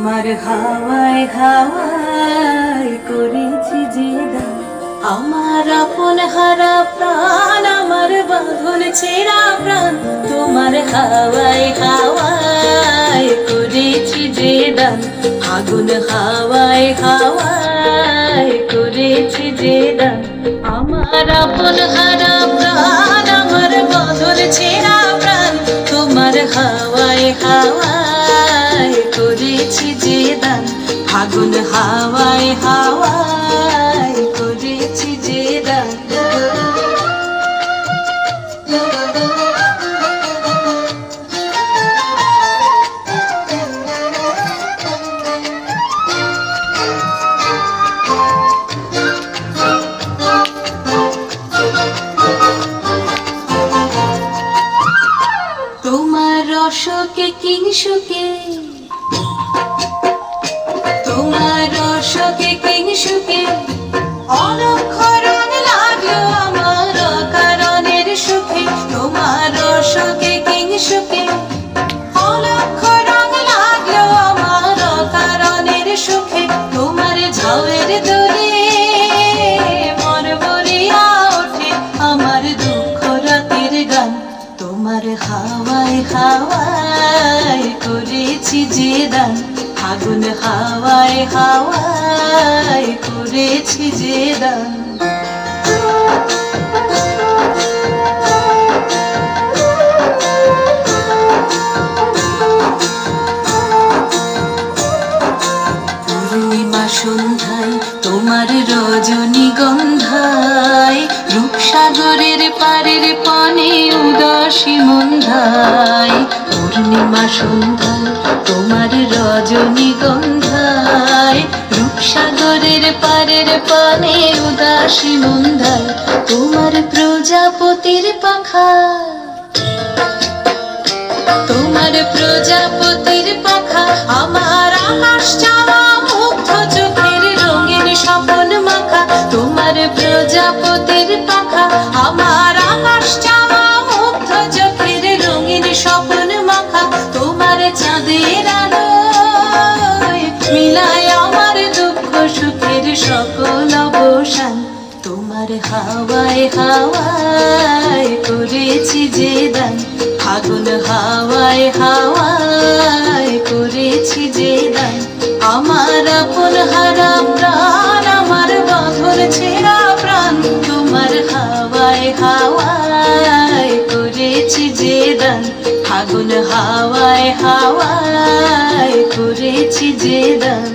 তোমার হাওয়ায় হাওয়ায় করেছি যে দান, আমার আপন হারা প্রাণ, আমার বাঁধন ছেঁড়া প্রাণ। তোমার হাওয়ায় হাওয়ায় করেছি যে দান, আগুন হাওয়ায় হাওয়ায় করেছি যে দান। আমার আপন হারা প্রাণ, আমার বাঁধন ছেঁড়া প্রাণ। তোমার হাওয়ায় হাওয়ায় করেছি যে দান, আগুন হাওয়ায় হাওয়ায় করেছি যে দান। তোমার রসকে কিংসুকে, তোমার রসকে কিংসুকে অনক্ষরণ লাগলো আমার অকারণের সুখে। তোমার রসকে কিংসুকে অনক্ষরণ লাগলো আমার অকারণের সুখে। তোমার ঝাউয়ের দোলে মন ভরিয়া ওঠে আমার দুঃখ রাতের গান। তোমার হাওয়ায় হাওয়ায় করেছি যে দান, আগুন হাওয়ায় হাওয়ায় করেছি যে দান। পূর্ণিমা সন্ধ্যায় তোমার রজনীগন্ধায়, রূপসাগরের পারের পানে উদাসী মন্ধায়। পূর্ণিমা সন্ধ্যায় তোমার রজনীগন্ধায়, রূপসাগরের পারের পানে উদাসী মন্ধায়। তোমার প্রজাপতির পাখা, তোমার প্রজাপতির পাখা আমার আকাশ চাওয়া মুগ্ধ চোখের রঙিন স্বপন মাখা। তোমার প্রজাপতির পাখা আমার আকাশ চাওয়া মুগ্ধ চোখের রঙিন স্বপন মাখা। তোমার চাঁদের আলোয় মিলায় আমার দুঃখ সুখের সকল অবসান। তোমার হাওয়ায় হাওয়ায় করেছি যে দান, আগুন হাওয়ায় হাওয়ায় করেছি যে দান। আমার আপন হারা প্রাণ, আমার বাঁধন ছেঁড়া প্রাণ। তোমার হাওয়ায় হাওয়ায় করেছি যে দান, আগুন হাওয়ায় হাওয়ায় করেছি যে দান।